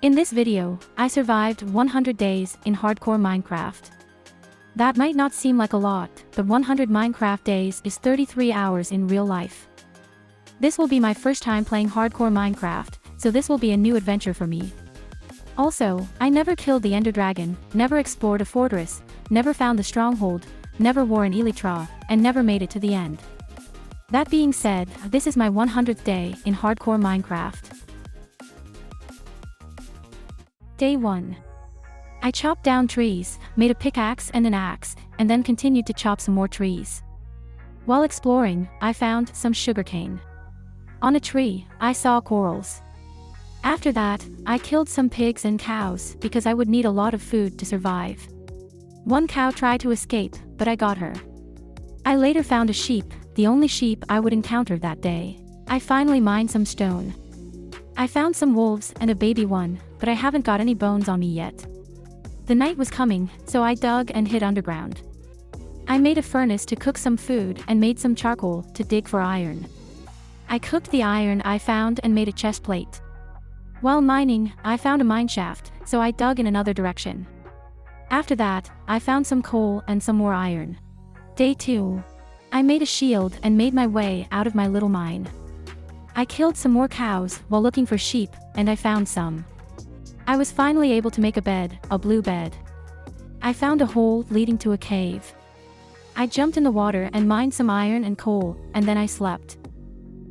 In this video, I survived 100 days in hardcore Minecraft. That might not seem like a lot, but 100 Minecraft days is 33 hours in real life. This will be my first time playing hardcore Minecraft, so this will be a new adventure for me. Also, I never killed the Ender Dragon, never explored a fortress, never found the stronghold, never wore an elytra, and never made it to the end. That being said, this is my 100th day in hardcore Minecraft. Day 1. I chopped down trees, made a pickaxe and an axe, and then continued to chop some more trees. While exploring, I found some sugarcane. On a tree, I saw corals. After that, I killed some pigs and cows because I would need a lot of food to survive. One cow tried to escape, but I got her. I later found a sheep, the only sheep I would encounter that day. I finally mined some stone. I found some wolves and a baby one, but I haven't got any bones on me yet. The night was coming, so I dug and hid underground. I made a furnace to cook some food and made some charcoal to dig for iron. I cooked the iron I found and made a chest plate. While mining, I found a mine shaft, so I dug in another direction. After that, I found some coal and some more iron. Day 2. I made a shield and made my way out of my little mine. I killed some more cows while looking for sheep, and I found some. I was finally able to make a bed, a blue bed. I found a hole leading to a cave. I jumped in the water and mined some iron and coal, and then I slept.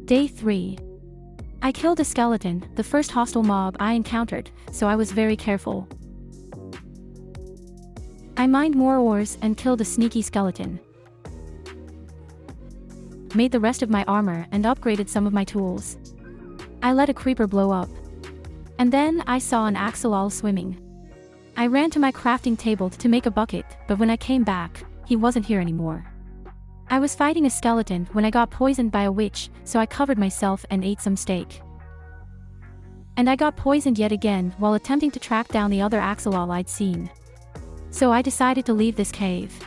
Day 3. I killed a skeleton, the first hostile mob I encountered, so I was very careful. I mined more ores and killed a sneaky skeleton. Made the rest of my armor and upgraded some of my tools. I let a creeper blow up. And then I saw an axolotl swimming. I ran to my crafting table to make a bucket, but when I came back, he wasn't here anymore. I was fighting a skeleton when I got poisoned by a witch, so I covered myself and ate some steak. And I got poisoned yet again while attempting to track down the other axolotl I'd seen. So I decided to leave this cave.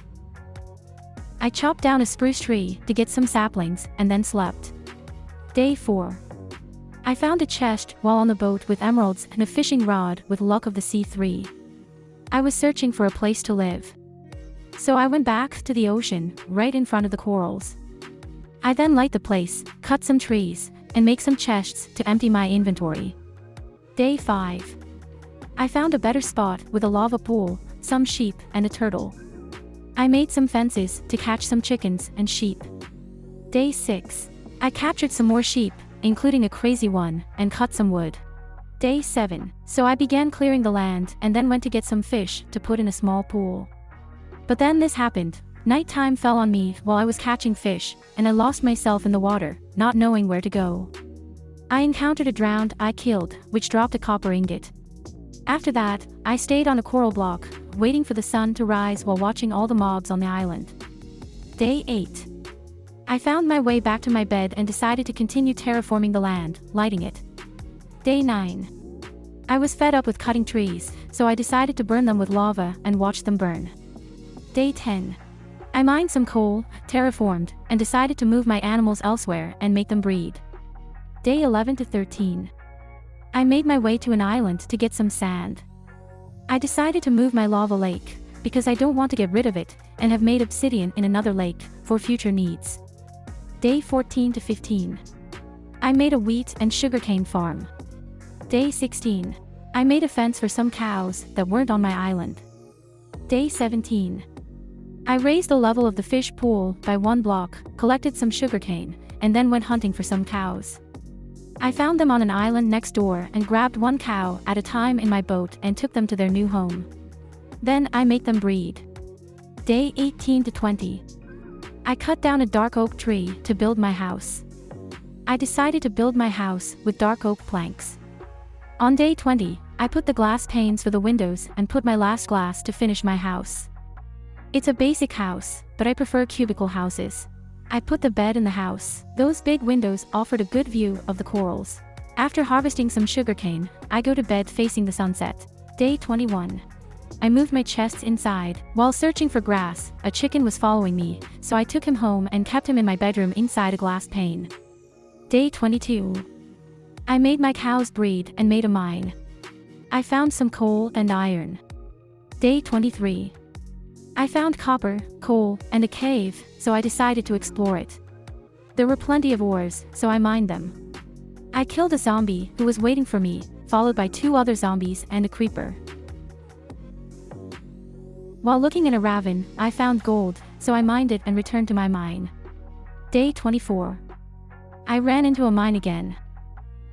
I chopped down a spruce tree to get some saplings and then slept. Day 4. I found a chest while on the boat with emeralds and a fishing rod with luck of the sea 3. I was searching for a place to live. So I went back to the ocean, right in front of the corals. I then light the place, cut some trees, and make some chests to empty my inventory. Day 5. I found a better spot with a lava pool, some sheep, and a turtle. I made some fences to catch some chickens and sheep. Day 6. I captured some more sheep, including a crazy one, and cut some wood. Day 7. So I began clearing the land and then went to get some fish to put in a small pool. But then this happened. Nighttime fell on me while I was catching fish, and I lost myself in the water, not knowing where to go. I encountered a drowned I killed, which dropped a copper ingot. After that, I stayed on a coral block, waiting for the sun to rise while watching all the mobs on the island. Day 8. I found my way back to my bed and decided to continue terraforming the land, lighting it. Day 9. I was fed up with cutting trees, so I decided to burn them with lava and watch them burn. Day 10. I mined some coal, terraformed, and decided to move my animals elsewhere and make them breed. Day 11 to 13. I made my way to an island to get some sand. I decided to move my lava lake, because I don't want to get rid of it, and have made obsidian in another lake, for future needs. Day 14 to 15. I made a wheat and sugarcane farm. Day 16. I made a fence for some cows that weren't on my island. Day 17. I raised the level of the fish pool by 1 block, collected some sugarcane, and then went hunting for some cows. I found them on an island next door and grabbed 1 cow at a time in my boat and took them to their new home. Then I make them breed. Day 18 to 20. I cut down a dark oak tree to build my house. I decided to build my house with dark oak planks. On day 20, I put the glass panes for the windows and put my last glass to finish my house. It's a basic house, but I prefer cubicle houses. I put the bed in the house. Those big windows offered a good view of the corals. After harvesting some sugarcane, I go to bed facing the sunset. Day 21. I moved my chests inside. While searching for grass, a chicken was following me, so I took him home and kept him in my bedroom inside a glass pane. Day 22. I made my cows breed and made a mine. I found some coal and iron. Day 23. I found copper, coal, and a cave, so I decided to explore it. There were plenty of ores, so I mined them. I killed a zombie who was waiting for me, followed by 2 other zombies and a creeper. While looking in a ravine, I found gold, so I mined it and returned to my mine. Day 24. I ran into a mine again.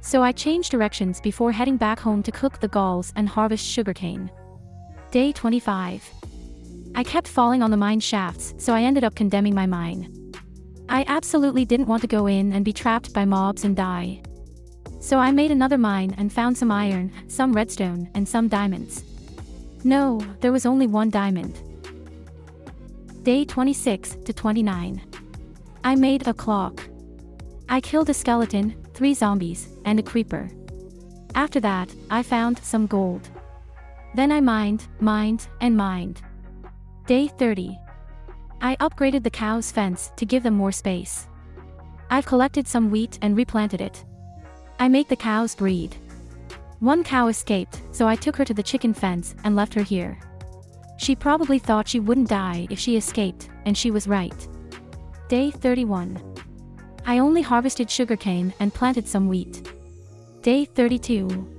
So I changed directions before heading back home to cook the galls and harvest sugarcane. Day 25. I kept falling on the mine shafts, so I ended up condemning my mine. I absolutely didn't want to go in and be trapped by mobs and die. So I made another mine and found some iron, some redstone, and some diamonds. No, there was only 1 diamond. Day 26 to 29. I made a clock. I killed a skeleton, 3 zombies, and a creeper. After that, I found some gold. Then I mined, and mined. Day 30. I upgraded the cows' fence to give them more space. I've collected some wheat and replanted it. I make the cows breed. 1 cow escaped, so I took her to the chicken fence and left her here. She probably thought she wouldn't die if she escaped, and she was right. Day 31. I only harvested sugarcane and planted some wheat. Day 32.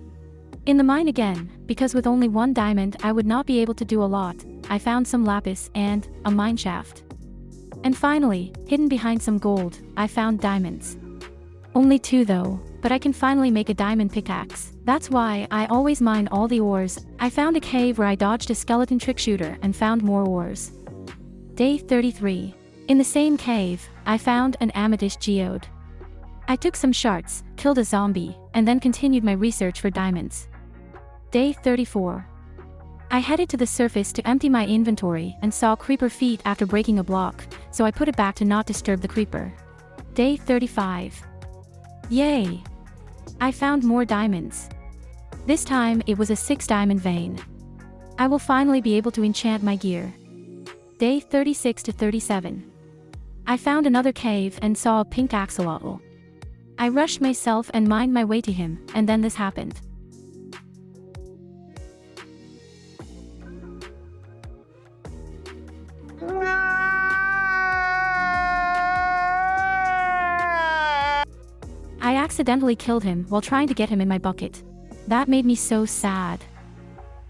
In the mine again, because with only 1 diamond I would not be able to do a lot, I found some lapis and a mine shaft. And finally, hidden behind some gold, I found diamonds. Only 2 though, but I can finally make a diamond pickaxe. That's why I always mine all the ores. I found a cave where I dodged a skeleton trick shooter and found more ores. Day 33. In the same cave, I found an amethyst geode. I took some shards, killed a zombie, and then continued my research for diamonds. Day 34. I headed to the surface to empty my inventory and saw creeper feet after breaking a block, so I put it back to not disturb the creeper. Day 35. Yay! I found more diamonds. This time it was a 6 diamond vein. I will finally be able to enchant my gear. Day 36 to 37. I found another cave and saw a pink axolotl. I rushed myself and mined my way to him, and then this happened. I accidentally killed him while trying to get him in my bucket. That made me so sad.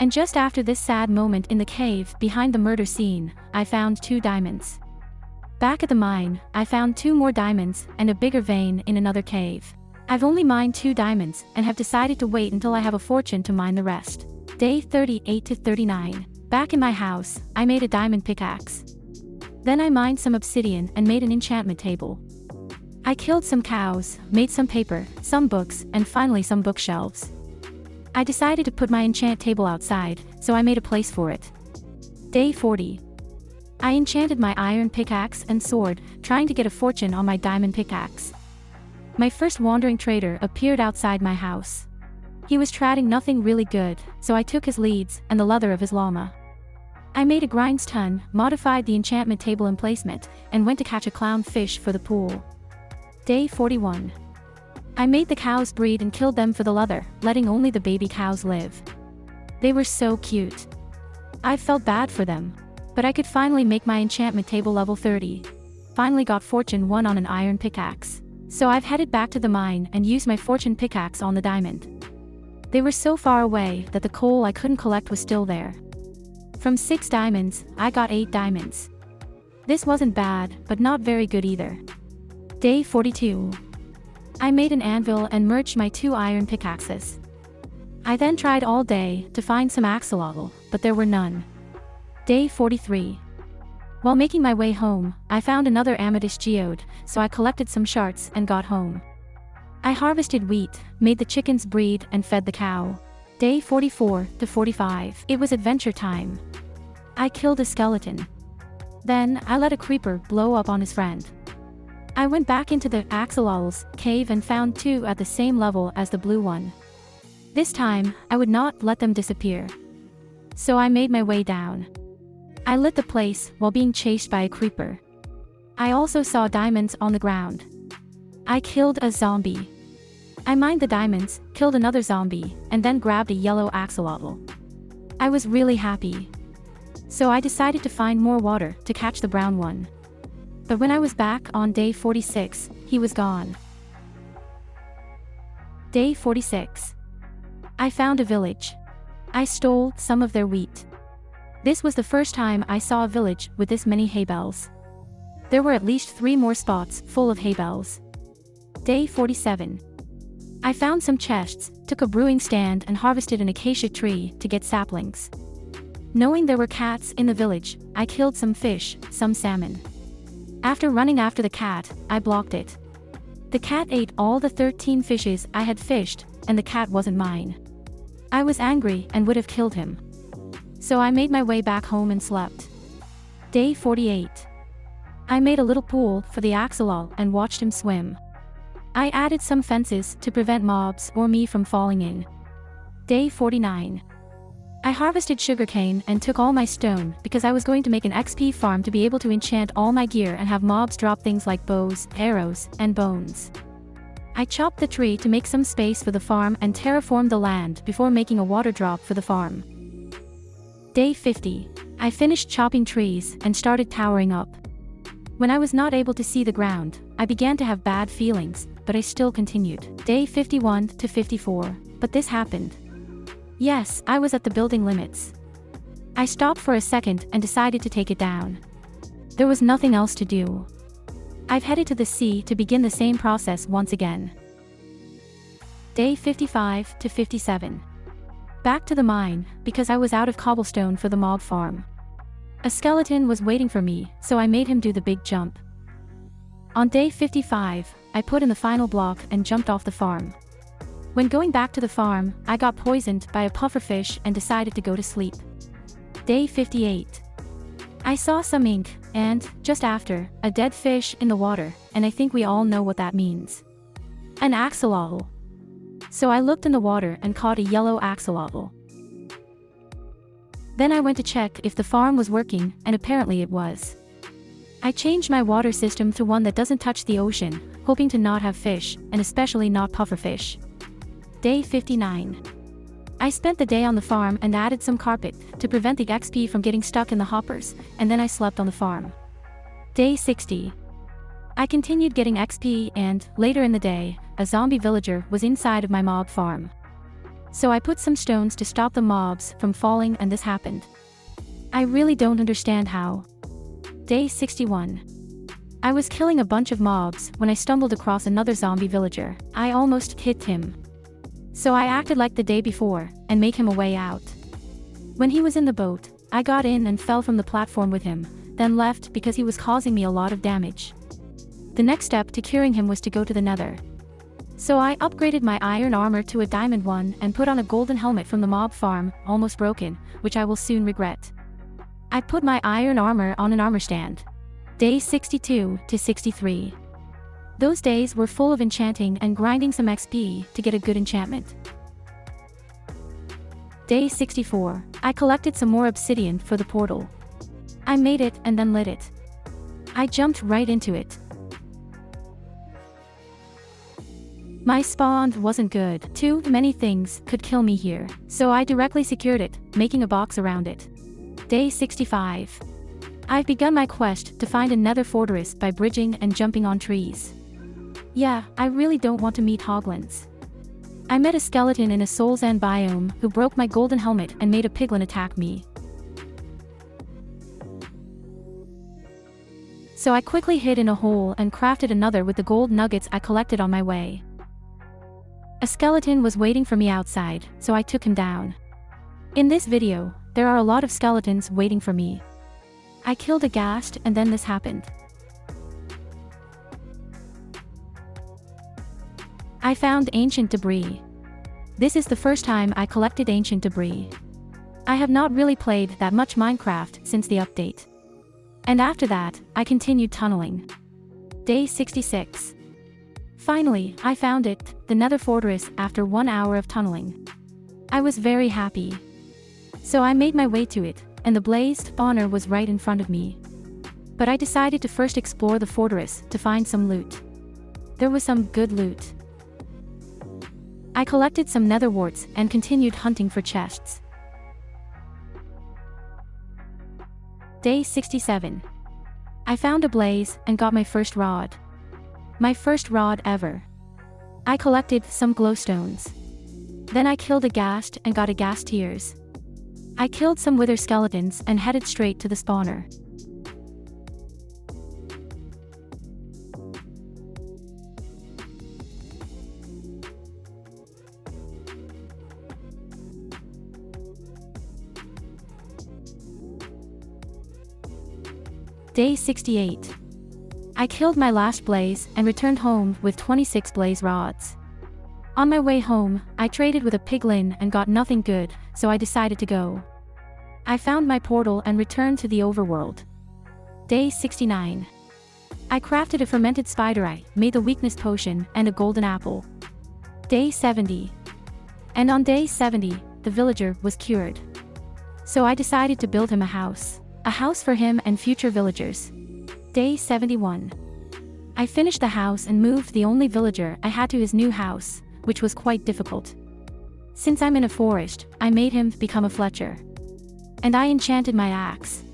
And just after this sad moment in the cave behind the murder scene, I found 2 diamonds. Back at the mine, I found 2 more diamonds and a bigger vein in another cave. I've only mined 2 diamonds and have decided to wait until I have a fortune to mine the rest. Day 38 to 39. Back in my house, I made a diamond pickaxe. Then I mined some obsidian and made an enchantment table. I killed some cows, made some paper, some books, and finally some bookshelves. I decided to put my enchant table outside, so I made a place for it. Day 40. I enchanted my iron pickaxe and sword, trying to get a fortune on my diamond pickaxe. My first wandering trader appeared outside my house. He was trading nothing really good, so I took his leads and the leather of his llama. I made a grindstone, modified the enchantment table emplacement, and went to catch a clown fish for the pool. Day 41. I made the cows breed and killed them for the leather, letting only the baby cows live. They were so cute. I felt bad for them. But I could finally make my enchantment table level 30. Finally got fortune 1 on an iron pickaxe. So I've headed back to the mine and used my fortune pickaxe on the diamond. They were so far away that the coal I couldn't collect was still there. From 6 diamonds, I got 8 diamonds. This wasn't bad, but not very good either. Day 42. I made an anvil and merged my 2 iron pickaxes. I then tried all day to find some axolotl, but there were none. Day 43. While making my way home, I found another amethyst geode, so I collected some shards and got home. I harvested wheat, made the chickens breed and fed the cow. Day 44 to 45. It was adventure time. I killed a skeleton. Then, I let a creeper blow up on his friend. I went back into the axolotl's cave and found 2 at the same level as the blue one. This time, I would not let them disappear. So I made my way down. I lit the place while being chased by a creeper. I also saw diamonds on the ground. I killed a zombie. I mined the diamonds, killed another zombie, and then grabbed a yellow axolotl. I was really happy. So I decided to find more water to catch the brown one. But when I was back on day 46, he was gone. Day 46. I found a village. I stole some of their wheat. This was the first time I saw a village with this many hay bales. There were at least 3 more spots full of hay bales. Day 47. I found some chests, took a brewing stand and harvested an acacia tree to get saplings. Knowing there were cats in the village, I killed some fish, some salmon. After running after the cat, I blocked it. The cat ate all the 13 fishes I had fished, and the cat wasn't mine. I was angry and would have killed him. So I made my way back home and slept. Day 48. I made a little pool for the axolotl and watched him swim. I added some fences to prevent mobs or me from falling in. Day 49. I harvested sugarcane and took all my stone because I was going to make an XP farm to be able to enchant all my gear and have mobs drop things like bows, arrows, and bones. I chopped the tree to make some space for the farm and terraformed the land before making a water drop for the farm. Day 50. I finished chopping trees and started towering up. When I was not able to see the ground, I began to have bad feelings, but I still continued. Day 51 to 54. But this happened. Yes, I was at the building limits. I stopped for a second and decided to take it down. There was nothing else to do. I've headed to the sea to begin the same process once again. Day 55 to 57. Back to the mine, because I was out of cobblestone for the mob farm. A skeleton was waiting for me, so I made him do the big jump. On day 55, I put in the final block and jumped off the farm. When going back to the farm, I got poisoned by a pufferfish and decided to go to sleep. Day 58. I saw some ink, and, just after, a dead fish in the water, and I think we all know what that means. An axolotl. So I looked in the water and caught a yellow axolotl. Then I went to check if the farm was working, and apparently it was. I changed my water system to one that doesn't touch the ocean, hoping to not have fish, and especially not pufferfish. Day 59. I spent the day on the farm and added some carpet to prevent the XP from getting stuck in the hoppers, and then I slept on the farm. Day 60. I continued getting XP and, later in the day, a zombie villager was inside of my mob farm. So I put some stones to stop the mobs from falling and this happened. I really don't understand how. Day 61. I was killing a bunch of mobs when I stumbled across another zombie villager. I almost hit him. So I acted like the day before and made him a way out. When he was in the boat, I got in and fell from the platform with him, then left because he was causing me a lot of damage. The next step to curing him was to go to the nether. So I upgraded my iron armor to a diamond one and put on a golden helmet from the mob farm, almost broken, which I will soon regret. I put my iron armor on an armor stand. Day 62 to 63. Those days were full of enchanting and grinding some XP to get a good enchantment. Day 64. I collected some more obsidian for the portal. I made it and then lit it. I jumped right into it. My spawn wasn't good. Too many things could kill me here, so I directly secured it, making a box around it. Day 65. I've begun my quest to find a nether fortress by bridging and jumping on trees. Yeah, I really don't want to meet hoglins. I met a skeleton in a Soul's End biome who broke my golden helmet and made a piglin attack me. So I quickly hid in a hole and crafted another with the gold nuggets I collected on my way. A skeleton was waiting for me outside, so I took him down. In this video, there are a lot of skeletons waiting for me. I killed a ghast and then this happened. I found ancient debris. This is the first time I collected ancient debris. I have not really played that much Minecraft since the update. And after that, I continued tunneling. Day 66. Finally, I found it, the nether fortress, after 1 hour of tunneling. I was very happy. So I made my way to it, and the blazed spawner was right in front of me. But I decided to first explore the fortress to find some loot. There was some good loot. I collected some nether warts and continued hunting for chests. Day 67. I found a blaze and got my first rod. My first rod ever. I collected some glowstones. Then I killed a ghast and got a ghast tears. I killed some wither skeletons and headed straight to the spawner. Day 68. I killed my last blaze and returned home with 26 blaze rods. On my way home, I traded with a piglin and got nothing good, so I decided to go. I found my portal and returned to the overworld. Day 69. I crafted a fermented spider eye, made the weakness potion, and a golden apple. Day 70. And on day 70, the villager was cured. So I decided to build him a house. A house for him and future villagers. Day 71. I finished the house and moved the only villager I had to his new house, which was quite difficult. Since I'm in a forest, I made him become a Fletcher. And I enchanted my axe.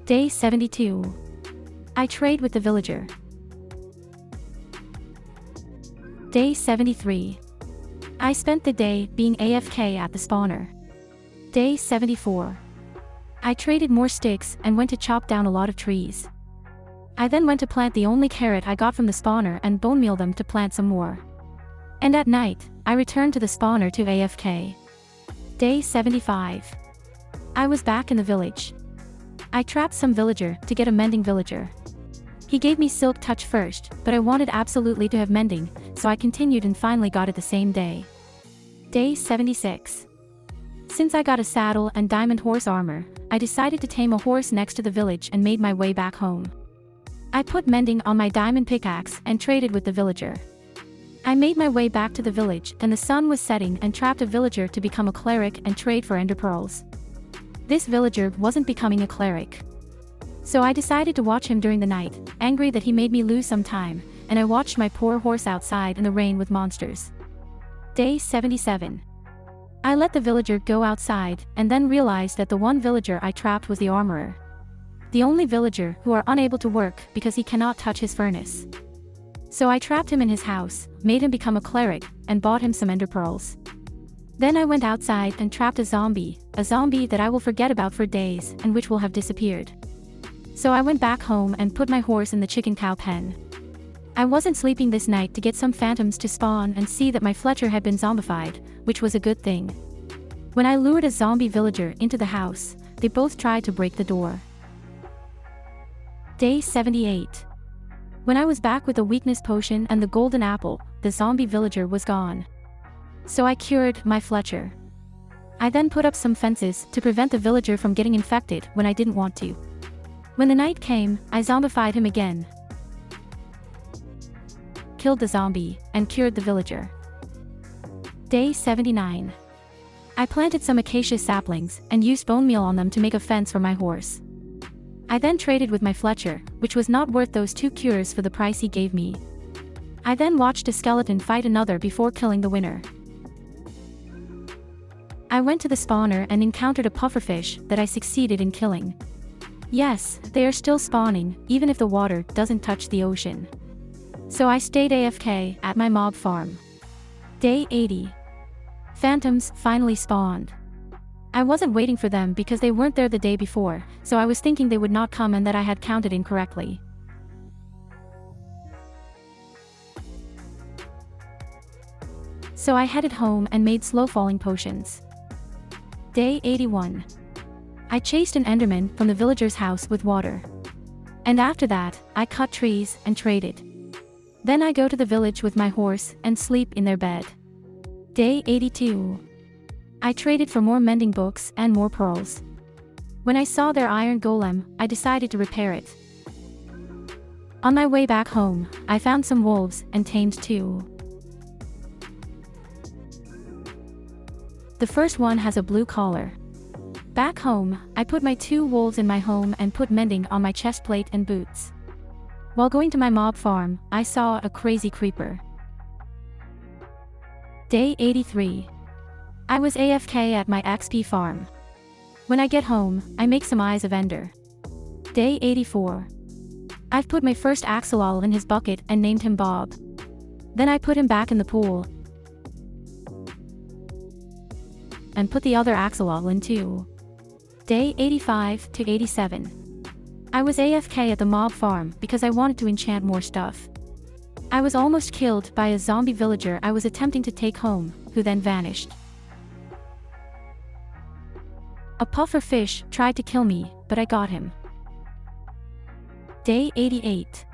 Day 72. I trade with the villager. Day 73. I spent the day being AFK at the spawner. Day 74. I traded more sticks and went to chop down a lot of trees. I then went to plant the only carrot I got from the spawner and bone meal them to plant some more. And at night, I returned to the spawner to AFK. Day 75. I was back in the village. I trapped some villager to get a mending villager. He gave me silk touch first, but I wanted absolutely to have mending, so I continued and finally got it the same day. Day 76. Since I got a saddle and diamond horse armor, I decided to tame a horse next to the village and made my way back home. I put mending on my diamond pickaxe and traded with the villager. I made my way back to the village and the sun was setting and trapped a villager to become a cleric and trade for ender pearls. This villager wasn't becoming a cleric. So I decided to watch him during the night, angry that he made me lose some time, and I watched my poor horse outside in the rain with monsters. Day 77. I let the villager go outside and then realized that the one villager I trapped was the armorer. The only villager who are unable to work because he cannot touch his furnace. So I trapped him in his house, made him become a cleric, and bought him some ender pearls. Then I went outside and trapped a zombie that I will forget about for days and which will have disappeared. So I went back home and put my horse in the chicken cow pen. I wasn't sleeping this night to get some phantoms to spawn and see that my Fletcher had been zombified, which was a good thing. When I lured a zombie villager into the house, they both tried to break the door. Day 78. When I was back with the weakness potion and the golden apple, the zombie villager was gone. So I cured my Fletcher. I then put up some fences to prevent the villager from getting infected when I didn't want to. When the night came, I zombified him again, killed the zombie, and cured the villager. Day 79. I planted some acacia saplings and used bone meal on them to make a fence for my horse. I then traded with my Fletcher, which was not worth those 2 cures for the price he gave me. I then watched a skeleton fight another before killing the winner. I went to the spawner and encountered a pufferfish that I succeeded in killing. Yes, they are still spawning, even if the water doesn't touch the ocean. So I stayed AFK at my mob farm. Day 80. Phantoms finally spawned. I wasn't waiting for them because they weren't there the day before, so I was thinking they would not come and that I had counted incorrectly. So I headed home and made slow-falling potions. Day 81. I chased an enderman from the villager's house with water. And after that, I cut trees and traded. Then I go to the village with my horse and sleep in their bed. Day 82. I traded for more mending books and more pearls. When I saw their iron golem, I decided to repair it. On my way back home, I found some wolves and tamed 2. The first one has a blue collar. Back home, I put my 2 wolves in my home and put mending on my chest plate and boots. While going to my mob farm, I saw a crazy creeper. Day 83. I was AFK at my XP farm. When I get home, I make some eyes of ender. Day 84. I've put my first axolotl in his bucket and named him Bob. Then I put him back in the pool and put the other axolotl in too. Day 85 to 87. I was AFK at the mob farm because I wanted to enchant more stuff. I was almost killed by a zombie villager I was attempting to take home, who then vanished. A puffer fish tried to kill me, but I got him. Day 88.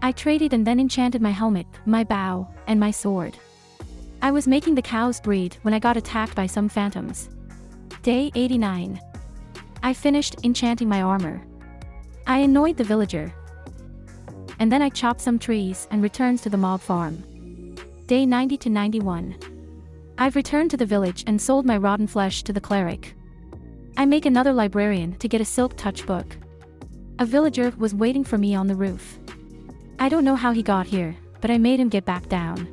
I traded and then enchanted my helmet, my bow, and my sword. I was making the cows breed when I got attacked by some phantoms. Day 89. I finished enchanting my armor. I annoyed the villager. And then I chopped some trees and returned to the mob farm. Day 90 to 91. I've returned to the village and sold my rotten flesh to the cleric. I make another librarian to get a silk touch book. A villager was waiting for me on the roof. I don't know how he got here, but I made him get back down.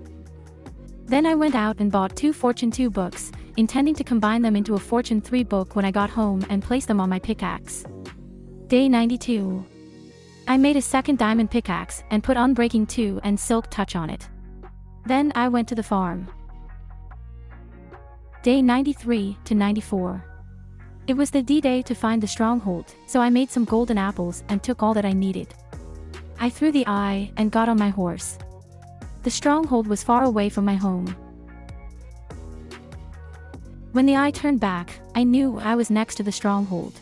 Then I went out and bought 2 Fortune 2 books, intending to combine them into a Fortune 3 book when I got home and place them on my pickaxe. Day 92. I made a second diamond pickaxe and put Unbreaking 2 and Silk Touch on it. Then I went to the farm. Day 93 to 94. It was the D-Day to find the stronghold, so I made some golden apples and took all that I needed. I threw the eye and got on my horse. The stronghold was far away from my home. When the eye turned back, I knew I was next to the stronghold.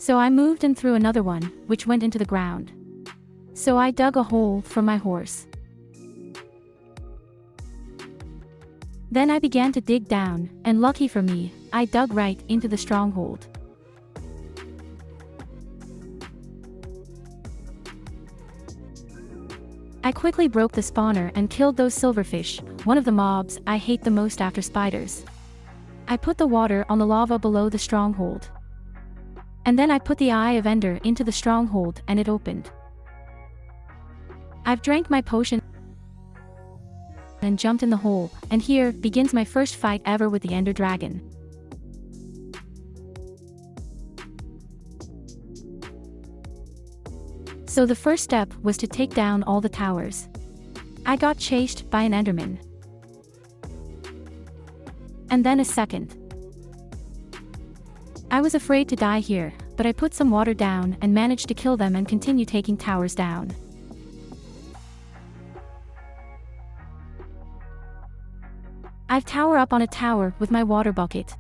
So I moved and threw another one, which went into the ground. So I dug a hole for my horse. Then I began to dig down, and lucky for me, I dug right into the stronghold. I quickly broke the spawner and killed those silverfish, one of the mobs I hate the most after spiders. I put the water on the lava below the stronghold. And then I put the Eye of Ender into the stronghold and it opened. I've drank my potion and jumped in the hole, and here begins my first fight ever with the Ender Dragon. So the first step was to take down all the towers. I got chased by an Enderman. And then a second. I was afraid to die here, but I put some water down and managed to kill them and continue taking towers down. I've tower up on a tower with my water bucket.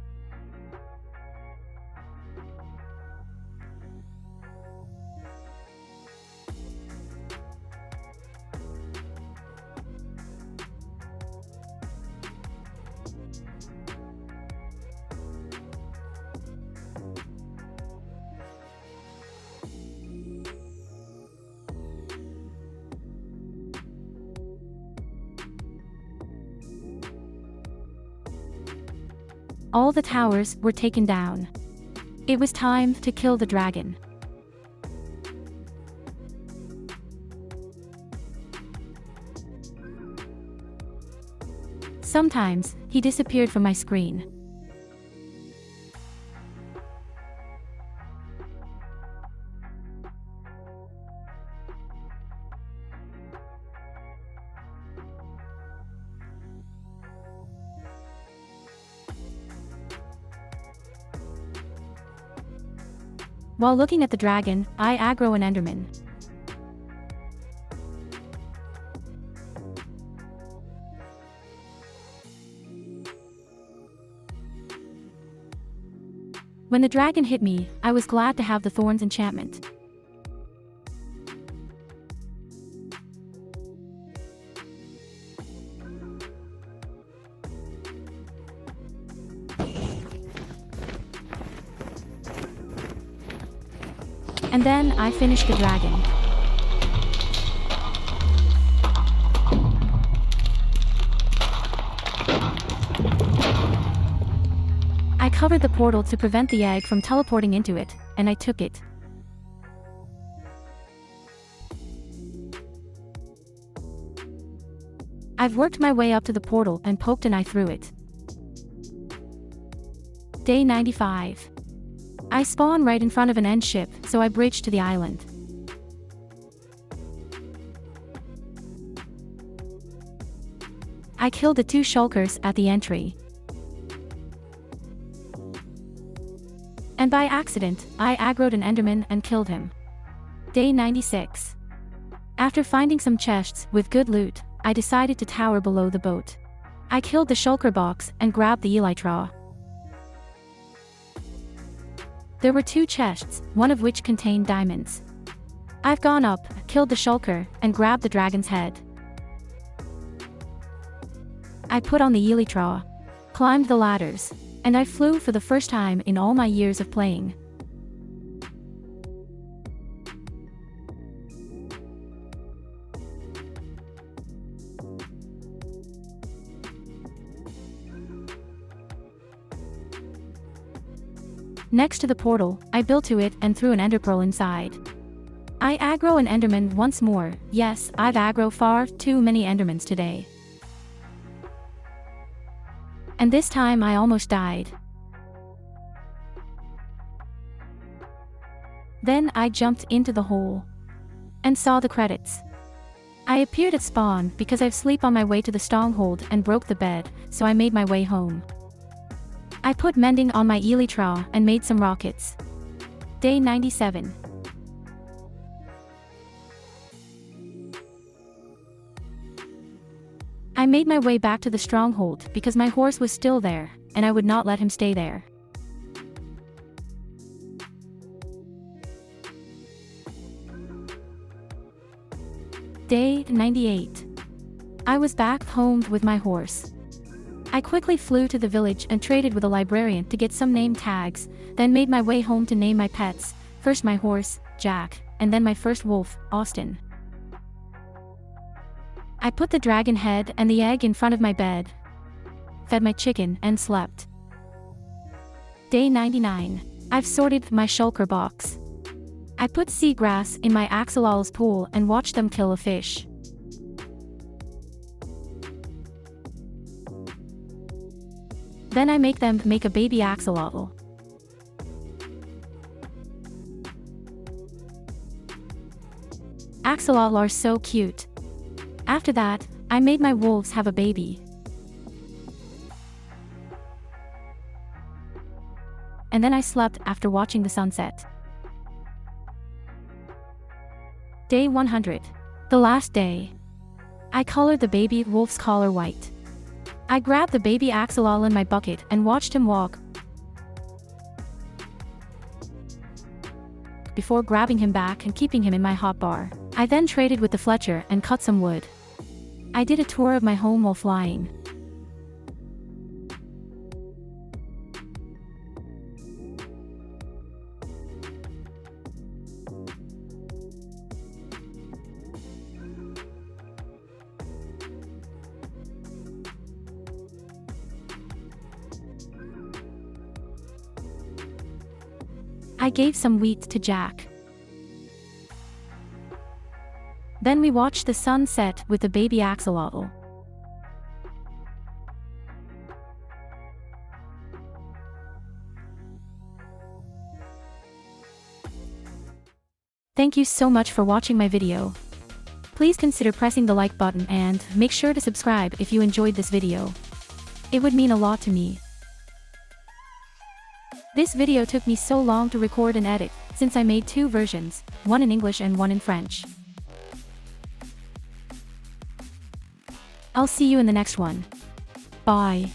All the towers were taken down. It was time to kill the dragon. Sometimes, he disappeared from my screen. While looking at the dragon, I aggro an Enderman. When the dragon hit me, I was glad to have the Thorns enchantment. And then I finished the dragon. I covered the portal to prevent the egg from teleporting into it, and I took it. I've worked my way up to the portal and poked an eye through it. Day 95. I spawn right in front of an end ship, so I bridge to the island. I killed the 2 shulkers at the entry. And by accident, I aggroed an enderman and killed him. Day 96. After finding some chests with good loot, I decided to tower below the boat. I killed the shulker box and grabbed the elytra. There were 2 chests, one of which contained diamonds. I've gone up, killed the shulker, and grabbed the dragon's head. I put on the elytra, climbed the ladders, and I flew for the first time in all my years of playing. Next to the portal, I built to it and threw an ender pearl inside. I aggro an enderman once more. Yes, I've aggro far too many endermans today. And this time I almost died. Then I jumped into the hole and saw the credits. I appeared at spawn because I've sleep on my way to the stronghold and broke the bed, so I made my way home. I put mending on my elytra and made some rockets. Day 97. I made my way back to the stronghold because my horse was still there, and I would not let him stay there. Day 98. I was back home with my horse. I quickly flew to the village and traded with a librarian to get some name tags, then made my way home to name my pets, first my horse, Jack, and then my first wolf, Austin. I put the dragon head and the egg in front of my bed, fed my chicken, and slept. Day 99. I've sorted my shulker box. I put seagrass in my axolotls pool and watched them kill a fish. Then I make them make a baby axolotl. Axolotl are so cute. After that, I made my wolves have a baby. And then I slept after watching the sunset. Day 100. The last day. I colored the baby wolf's collar white. I grabbed the baby axolotl in my bucket and watched him walk before grabbing him back and keeping him in my hotbar. I then traded with the Fletcher and cut some wood. I did a tour of my home while flying. I gave some wheat to Jack. Then we watched the sun set with the baby axolotl. Thank you so much for watching my video. Please consider pressing the like button and make sure to subscribe if you enjoyed this video. It would mean a lot to me. This video took me so long to record and edit, since I made 2 versions, one in English and one in French. I'll see you in the next one. Bye.